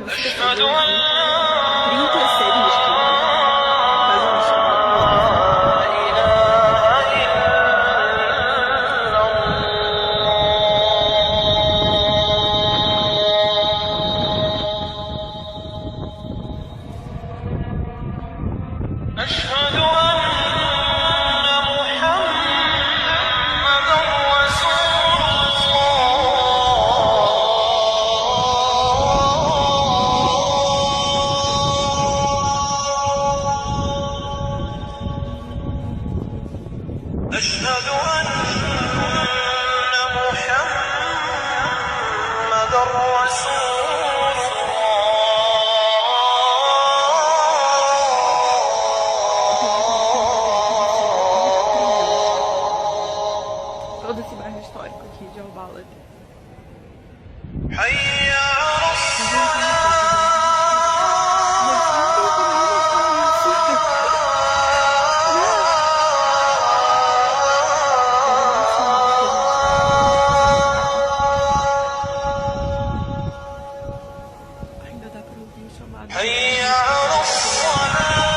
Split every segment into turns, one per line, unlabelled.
que você quer fazer um vídeo, 30 seres fazer um chamado.
أشهد أن محمدًا رسول الله. أشهد أن محمدًا رسول
Todo esse bairro histórico aqui de Albala.
حي على
Ainda dá pra ouvir o chamado.
حي على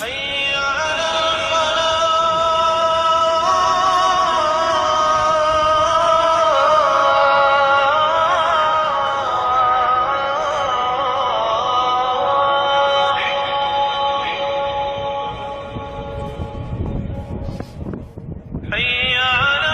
حي على حي على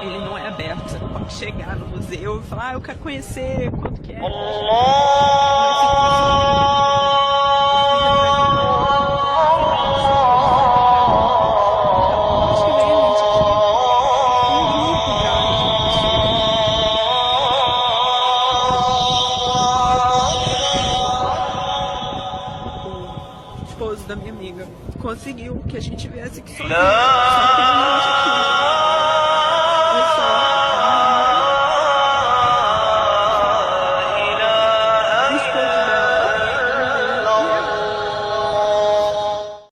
Ele não é aberto, você não pode chegar no museu e falar, eu quero conhecer, quanto que é. O esposo da minha amiga conseguiu que a gente viesse aqui sozinho. Só tem gente aqui.